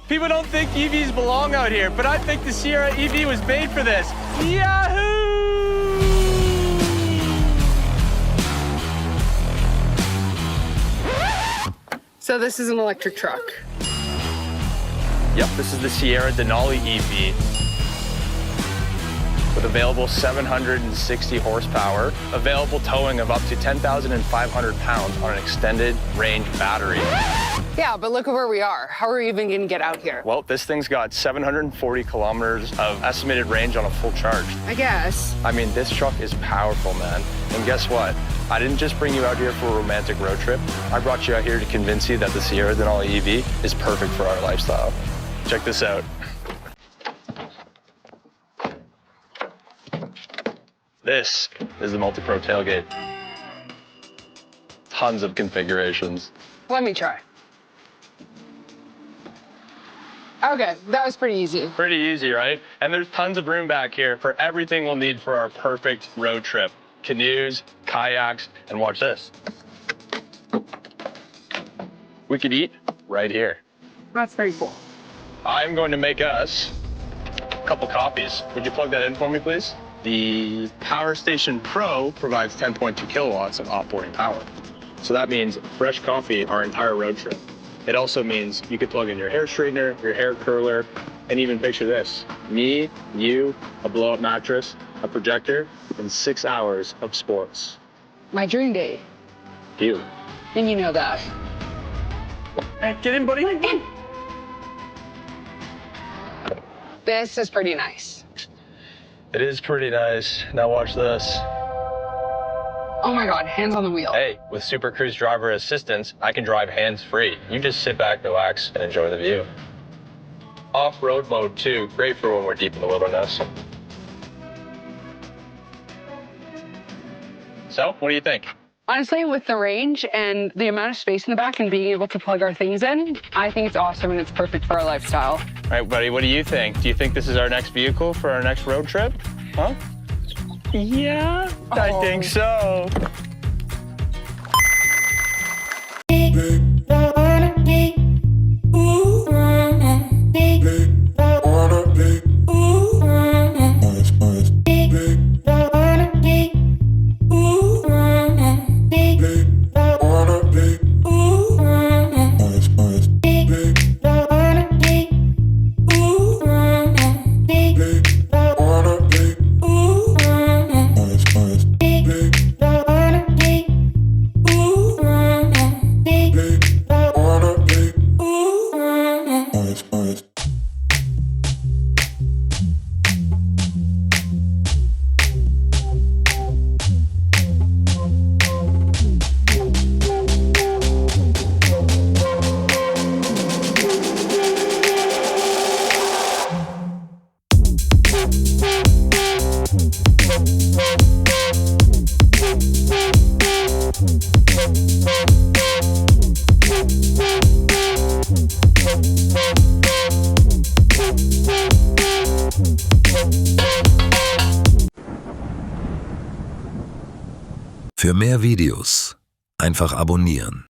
People don't think EVs belong out here, but I think the Sierra EV was made for this. Yahoo! So this is an electric truck. Yep, this is the Sierra Denali EV. With available 760 horsepower, available towing of up to 10,500 pounds on an extended range battery. Yeah, but look at where we are. How are we even gonna get out here? Well, this thing's got 740 kilometers of estimated range on a full charge. I guess. I mean, this truck is powerful, man. And guess what? I didn't just bring you out here for a romantic road trip. I brought you out here to convince you that the Sierra Denali EV is perfect for our lifestyle. Check this out. This is the multi-pro tailgate. Tons of configurations. Let me try. Okay, that was pretty easy. Pretty easy, right? And there's tons of room back here for everything we'll need for our perfect road trip. Canoes, kayaks, and watch this. We could eat right here. That's very cool. I'm going to make us a couple coffees. Would you plug that in for me, please? The Power Station Pro provides 10.2 kilowatts of offboarding power. So that means fresh coffee our entire road trip. It also means you could plug in your hair straightener, your hair curler, and even picture this. Me, you, a blow-up mattress, a projector, and 6 hours of sports. My dream date. You. And you know that. Hey, get in, buddy. This is pretty nice. It is pretty nice. Now watch this. Oh my God, hands on the wheel. Hey, with Super Cruise driver assistance, I can drive hands-free. You just sit back, relax, and enjoy the view. Off-road mode too, great for when we're deep in the wilderness. So, what do you think? Honestly, with the range and the amount of space in the back and being able to plug our things in, I think it's awesome and it's perfect for our lifestyle. All right, buddy, what do you think? Do you think this is our next vehicle for our next road trip? Huh? Yeah, I think so. Für mehr Videos einfach abonnieren.